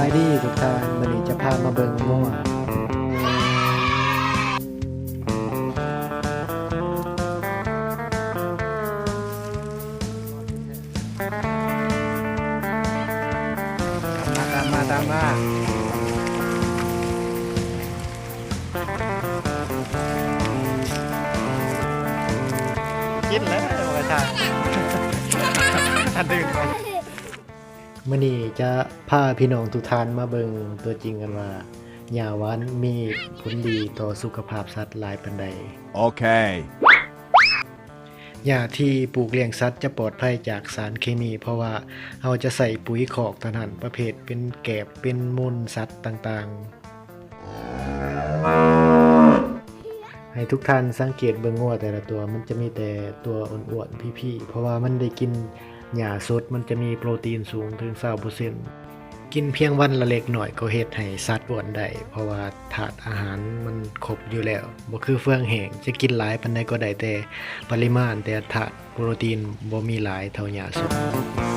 ายดีทุกท่านวันนี้จะพามาเบิ่งงัวตามมากินแล้วกระชายทันดื่มไปมื้อนี้จะพาพี่น้องทุกท่านมาเบิ่งตัวจริงกันว่าหญ้าหวานมีผลดีต่อสุขภาพสัตว์หลายปานใด Okay. หญ้าที่ปลูกเลี้ยงสัตว์จะปลอดภัยจากสารเคมี เพราะว่าเราจะใส่ปุ๋ยคอกเท่านั้นประเภทเป็นแกบเป็นมูลสัตว์ต่างๆให้ทุกท่านสังเกตเบิ่งงัวแต่ละตัวมันจะมีแต่ตัวอ้วนๆพี่ๆเพราะว่ามันได้กินหญ้าสดมันจะมีโปรตีนสูงถึง 20% กินเพียงวันละเล็กหน่อยก็เฮ็ดให้สัตว์อ้วนได้เพราะว่าถาดอาหารมันครบอยู่แล้วบ่คือเฟืองแห้งจะกินหลายปานใดก็ได้แต่ปริมาณแต่ถาดโปรตีนบ่มีหลายเท่าหญ้าสด